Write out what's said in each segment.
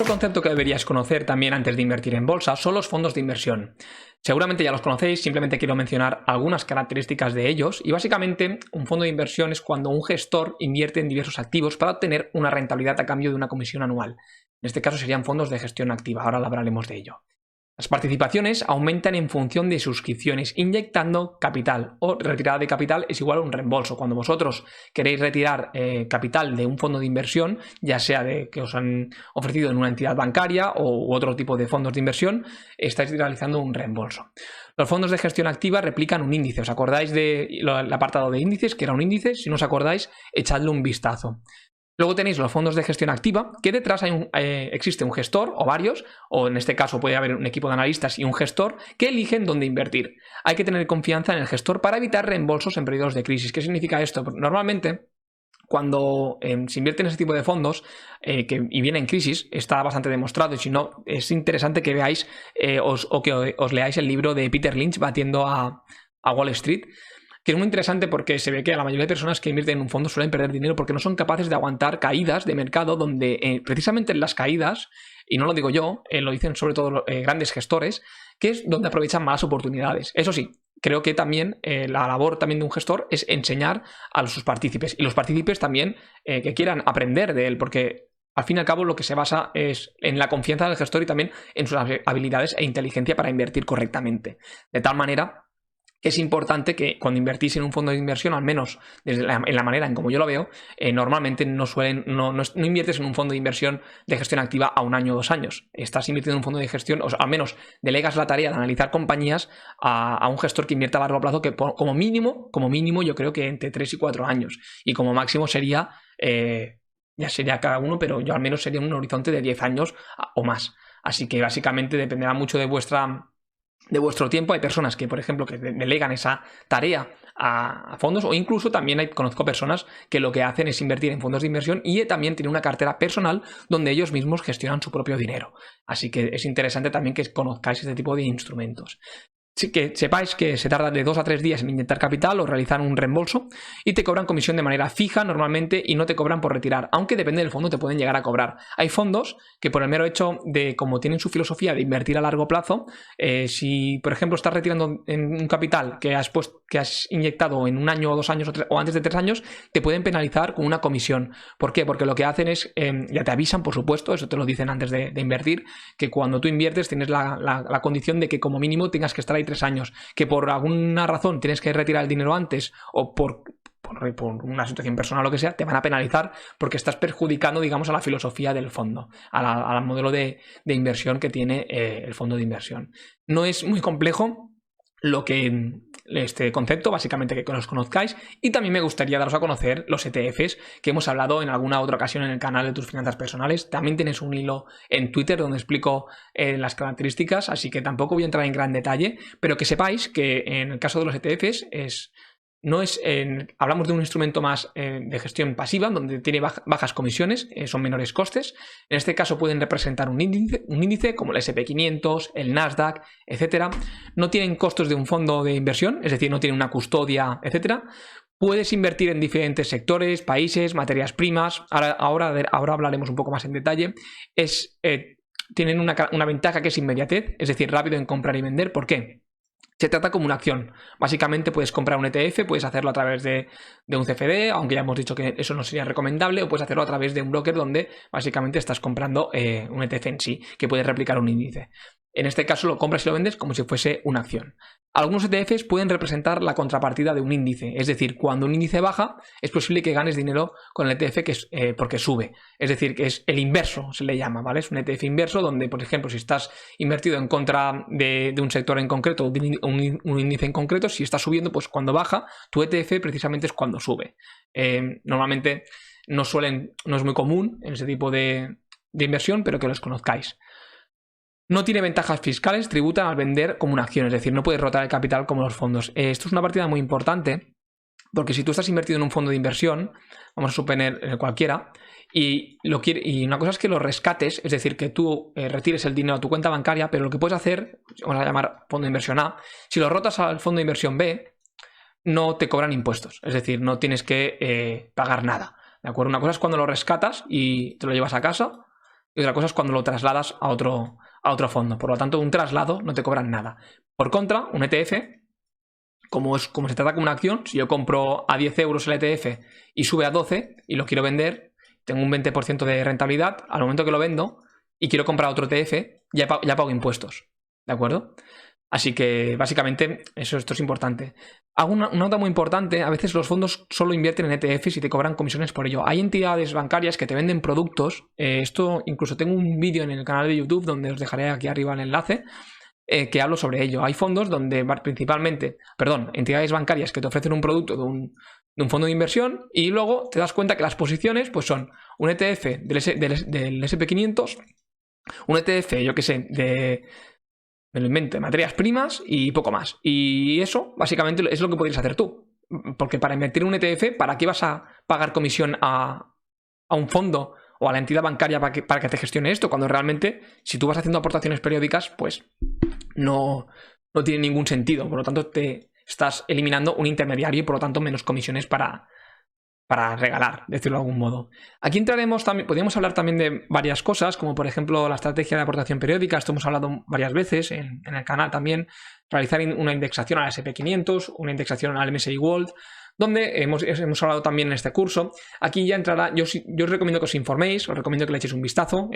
concepto que deberías conocer también antes de invertir en bolsa son los fondos de inversión. Seguramente ya los conocéis, simplemente quiero mencionar algunas características de ellos y básicamente un fondo de inversión es cuando un gestor invierte en diversos activos para obtener una rentabilidad a cambio de una comisión anual. En este caso serían fondos de gestión activa, ahora hablaremos de ello. Las participaciones aumentan en función de suscripciones, inyectando capital o retirada de capital es igual a un reembolso. Cuando vosotros queréis retirar capital de un fondo de inversión, ya sea de que os han ofrecido en una entidad bancaria u otro tipo de fondos de inversión, estáis realizando un reembolso. Los fondos de gestión activa replican un índice. ¿Os acordáis del apartado de índices, que era un índice? Si no os acordáis, echadle un vistazo. Luego tenéis los fondos de gestión activa, que detrás existe un gestor o varios, o en este caso puede haber un equipo de analistas y un gestor que eligen dónde invertir. Hay que tener confianza en el gestor para evitar reembolsos en periodos de crisis. ¿Qué significa esto? Normalmente, cuando se invierte en ese tipo de fondos y viene en crisis, está bastante demostrado, y si no, es interesante que veáis que os leáis el libro de Peter Lynch, Batiendo a Wall Street, que es muy interesante porque se ve que la mayoría de personas que invierten en un fondo suelen perder dinero porque no son capaces de aguantar caídas de mercado donde precisamente en las caídas, y no lo digo yo, lo dicen sobre todo los grandes gestores, que es donde aprovechan malas oportunidades. Eso sí, creo que también la labor también de un gestor es enseñar a sus partícipes, y los partícipes también que quieran aprender de él, porque al fin y al cabo lo que se basa es en la confianza del gestor y también en sus habilidades e inteligencia para invertir correctamente. De tal manera que es importante que cuando invertís en un fondo de inversión, al menos en la manera en como yo lo veo, normalmente no inviertes en un fondo de inversión de gestión activa a 1 año o 2 años. Estás invirtiendo en un fondo de gestión, o sea, al menos delegas la tarea de analizar compañías a un gestor que invierta a largo plazo, que como mínimo yo creo que entre 3 y 4 años. Y como máximo sería, ya sería cada uno, pero yo al menos sería un horizonte de 10 años o más. Así que básicamente dependerá mucho de vuestro tiempo. Hay personas que, por ejemplo, que delegan esa tarea a fondos, o incluso también conozco personas que lo que hacen es invertir en fondos de inversión y también tienen una cartera personal donde ellos mismos gestionan su propio dinero. Así que es interesante también que conozcáis este tipo de instrumentos. Sí, que sepáis que se tarda de 2 a 3 días en inyectar capital o realizar un reembolso, y te cobran comisión de manera fija normalmente, y no te cobran por retirar, aunque depende del fondo te pueden llegar a cobrar. Hay fondos que, por el mero hecho de como tienen su filosofía de invertir a largo plazo, si por ejemplo estás retirando en un capital que has inyectado en 1 año o 2 años o antes de 3 años, te pueden penalizar con una comisión. ¿Por qué? Porque lo que hacen es, ya te avisan, por supuesto, eso te lo dicen antes de invertir, que cuando tú inviertes tienes la condición de que como mínimo tengas que estar ahí 3 años, que por alguna razón tienes que retirar el dinero antes o por una situación personal o lo que sea, te van a penalizar porque estás perjudicando, digamos, a la filosofía del fondo, al modelo de inversión que tiene el fondo de inversión. No es muy complejo este concepto, básicamente que los conozcáis, y también me gustaría daros a conocer los ETFs que hemos hablado en alguna otra ocasión en el canal de Tus Finanzas Personales. También tienes un hilo en Twitter donde explico las características, así que tampoco voy a entrar en gran detalle, pero que sepáis que en el caso de los ETFs hablamos de un instrumento más de gestión pasiva, donde tiene bajas comisiones, son menores costes. En este caso pueden representar un índice como el SP500, el Nasdaq, etcétera. No tienen costos de un fondo de inversión, es decir, no tienen una custodia, etcétera. Puedes invertir en diferentes sectores, países, materias primas. Ahora hablaremos un poco más en detalle. Tienen una ventaja que es inmediatez, es decir, rápido en comprar y vender. ¿Por qué? Se trata como una acción. Básicamente puedes comprar un ETF, puedes hacerlo a través de un CFD, aunque ya hemos dicho que eso no sería recomendable, o puedes hacerlo a través de un broker donde básicamente estás comprando un ETF en sí, que puede replicar un índice. En este caso lo compras y lo vendes como si fuese una acción. Algunos ETFs pueden representar la contrapartida de un índice, es decir, cuando un índice baja es posible que ganes dinero con el ETF porque sube, es decir, que es el inverso, se le llama, ¿vale? Es un ETF inverso donde, por ejemplo, si estás invertido en contra de un sector en concreto, un índice en concreto, si está subiendo, pues cuando baja, tu ETF precisamente es cuando sube. Normalmente no es muy común en ese tipo de inversión, pero que los conozcáis. No tiene ventajas fiscales, tributan al vender como una acción, es decir, no puedes rotar el capital como los fondos. Esto es una partida muy importante, porque si tú estás invertido en un fondo de inversión, vamos a suponer cualquiera, y una cosa es que lo rescates, es decir, que tú retires el dinero a tu cuenta bancaria, pero lo que puedes hacer, vamos a llamar fondo de inversión A, si lo rotas al fondo de inversión B, no te cobran impuestos, es decir, no tienes que pagar nada, ¿de acuerdo? Una cosa es cuando lo rescatas y te lo llevas a casa, y otra cosa es cuando lo trasladas a otro fondo. Por lo tanto, un traslado no te cobran nada. Por contra, un ETF, como se trata como una acción, si yo compro a 10 euros el ETF y sube a 12 y lo quiero vender, tengo un 20% de rentabilidad. Al momento que lo vendo y quiero comprar otro ETF, ya pago impuestos. ¿De acuerdo? Así que básicamente esto es importante. Hago una nota muy importante: a veces los fondos solo invierten en ETFs y te cobran comisiones por ello. Hay entidades bancarias que te venden productos. Esto incluso tengo un vídeo en el canal de YouTube donde os dejaré aquí arriba el enlace, que hablo sobre ello. Hay fondos donde entidades bancarias que te ofrecen un producto de un fondo de inversión y luego te das cuenta que las posiciones pues son un ETF del SP500, un ETF, yo que sé, me lo invento, materias primas y poco más. Y eso básicamente es lo que podrías hacer tú. Porque para invertir en un ETF, ¿para qué vas a pagar comisión a un fondo o a la entidad bancaria para que te gestione esto? Cuando realmente, si tú vas haciendo aportaciones periódicas, pues no tiene ningún sentido. Por lo tanto, te estás eliminando un intermediario y por lo tanto menos comisiones para regalar, decirlo de algún modo. Aquí entraremos también, podríamos hablar también de varias cosas, como por ejemplo la estrategia de aportación periódica. Esto hemos hablado varias veces en el canal también. Realizar una indexación al SP500, una indexación al MSCI World, donde hemos hablado también en este curso. Aquí ya entrará, yo os recomiendo que os informéis, os recomiendo que le echéis un vistazo,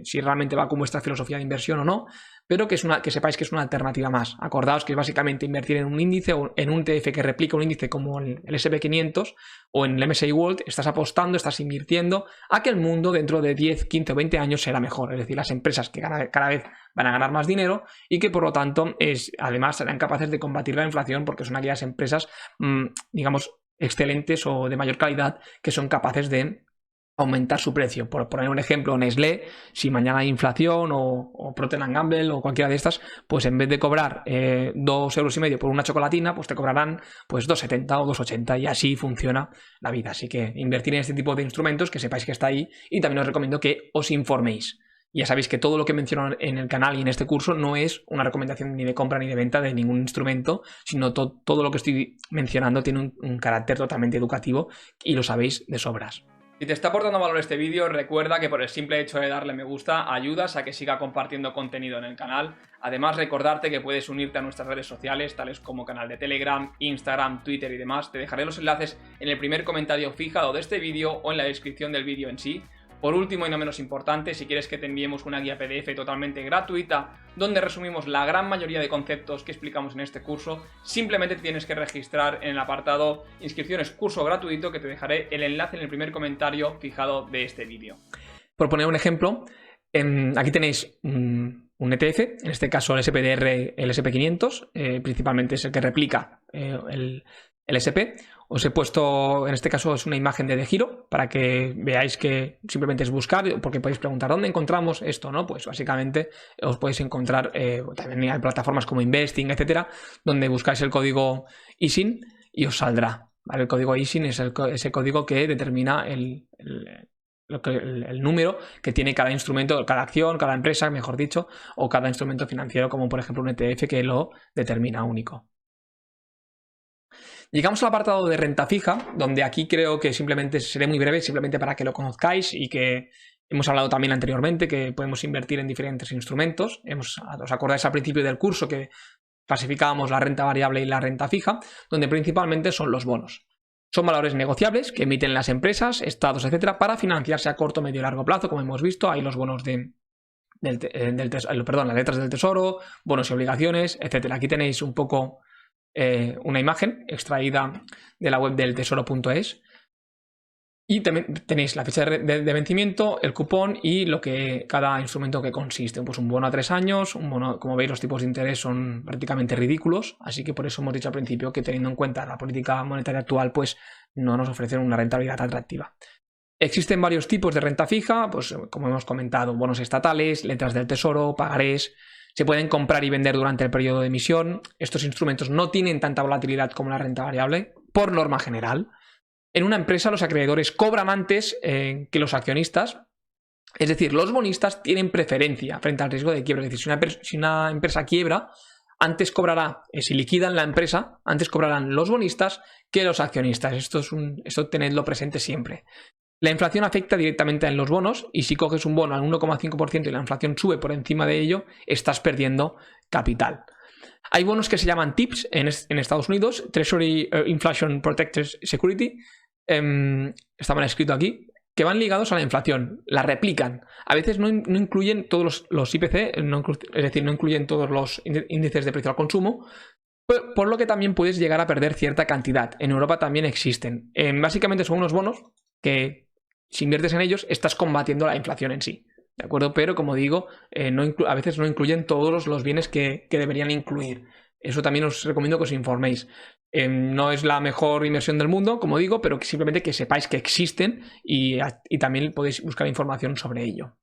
si realmente va con vuestra filosofía de inversión o no, pero que sepáis que es una alternativa más. Acordaos que es básicamente invertir en un índice o en un ETF que replica un índice como el SP500 o en el MSCI World. Estás apostando, estás invirtiendo a que el mundo dentro de 10, 15 o 20 años será mejor. Es decir, las empresas que cada vez van a ganar más dinero y que por lo tanto además serán capaces de combatir la inflación, porque son aquellas empresas, digamos, excelentes o de mayor calidad, que son capaces de aumentar su precio. Por poner un ejemplo, Nestlé, si mañana hay inflación o Procter & Gamble o cualquiera de estas, pues en vez de cobrar 2,5 € por una chocolatina, pues te cobrarán pues 2,70 o 2,80, y así funciona la vida. Así que invertir en este tipo de instrumentos, que sepáis que está ahí, y también os recomiendo que os informéis. Ya sabéis que todo lo que menciono en el canal y en este curso no es una recomendación ni de compra ni de venta de ningún instrumento, sino todo lo que estoy mencionando tiene un carácter totalmente educativo y lo sabéis de sobras. Si te está aportando valor este vídeo, recuerda que por el simple hecho de darle me gusta, ayudas a que siga compartiendo contenido en el canal. Además, recordarte que puedes unirte a nuestras redes sociales, tales como canal de Telegram, Instagram, Twitter y demás. Te dejaré los enlaces en el primer comentario fijado de este vídeo o en la descripción del vídeo en sí. Por último y no menos importante, si quieres que te enviemos una guía PDF totalmente gratuita donde resumimos la gran mayoría de conceptos que explicamos en este curso, simplemente te tienes que registrar en el apartado inscripciones curso gratuito, que te dejaré el enlace en el primer comentario fijado de este vídeo. Por poner un ejemplo, aquí tenéis un ETF, en este caso el SPDR, el SP500, principalmente es el que replica el SP. Os he puesto, en este caso es una imagen de Giro, para que veáis que simplemente es buscar, porque podéis preguntar ¿dónde encontramos esto? ¿No? Pues básicamente os podéis encontrar, también hay plataformas como Investing, etcétera, donde buscáis el código ISIN y os saldrá, ¿vale? El código ISIN es ese código que determina el número que tiene cada instrumento, cada acción, cada empresa, mejor dicho, o cada instrumento financiero, como por ejemplo un ETF, que lo determina único. Llegamos al apartado de renta fija, donde aquí creo que simplemente seré muy breve, simplemente para que lo conozcáis, y que hemos hablado también anteriormente que podemos invertir en diferentes instrumentos. ¿Os acordáis al principio del curso que clasificábamos la renta variable y la renta fija? Donde principalmente son los bonos. Son valores negociables que emiten las empresas, estados, etcétera, para financiarse a corto, medio y largo plazo, como hemos visto. Hay los bonos las letras del tesoro, bonos y obligaciones, etcétera. Aquí tenéis un poco una imagen extraída de la web del tesoro.es, y también tenéis la fecha de vencimiento, el cupón y lo que cada instrumento que consiste. Pues un bono a 3 años, un bono, como veis, los tipos de interés son prácticamente ridículos, así que por eso hemos dicho al principio que, teniendo en cuenta la política monetaria actual, pues no nos ofrecen una rentabilidad atractiva. Existen varios tipos de renta fija, pues como hemos comentado, bonos estatales, letras del tesoro, pagarés. Se pueden comprar y vender durante el periodo de emisión. Estos instrumentos no tienen tanta volatilidad como la renta variable, por norma general. En una empresa los acreedores cobran antes que los accionistas, es decir, los bonistas tienen preferencia frente al riesgo de quiebra. Es decir, si una empresa quiebra, antes cobrará, si liquidan la empresa, antes cobrarán los bonistas que los accionistas. Esto tenedlo presente siempre. La inflación afecta directamente en los bonos y si coges un bono al 1,5% y la inflación sube por encima de ello, estás perdiendo capital. Hay bonos que se llaman TIPS en Estados Unidos, Treasury Inflation Protected Security, está mal escrito aquí, que van ligados a la inflación, la replican. A veces no incluyen todos los IPC, es decir, no incluyen todos los índices de precio al consumo, por lo que también puedes llegar a perder cierta cantidad. En Europa también existen. Básicamente son unos bonos que, si inviertes en ellos, estás combatiendo la inflación en sí. ¿De acuerdo? Pero, como digo, a veces no incluyen todos los bienes que deberían incluir. Eso también os recomiendo que os informéis. No es la mejor inversión del mundo, como digo, pero que simplemente que sepáis que existen y también podéis buscar información sobre ello.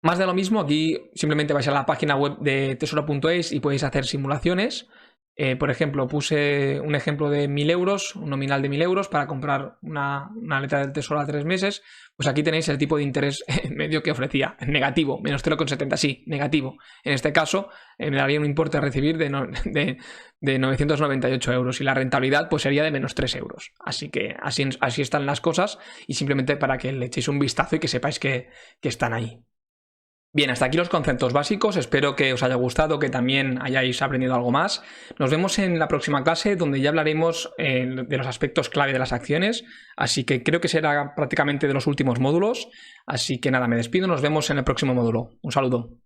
Más de lo mismo, aquí simplemente vais a la página web de tesoro.es y podéis hacer simulaciones. Por ejemplo, puse un ejemplo de 1.000 euros, un nominal de 1.000 euros para comprar una letra del tesoro a 3 meses. Pues aquí tenéis el tipo de interés medio que ofrecía, negativo, menos 0,70, sí, negativo. En este caso, me daría un importe a recibir de 998 euros y la rentabilidad pues sería de menos 3 euros. Así que así están las cosas y simplemente para que le echéis un vistazo y que sepáis que están ahí. Bien, hasta aquí los conceptos básicos, espero que os haya gustado, que también hayáis aprendido algo más. Nos vemos en la próxima clase donde ya hablaremos de los aspectos clave de las acciones, así que creo que será prácticamente de los últimos módulos, así que nada, me despido, nos vemos en el próximo módulo. Un saludo.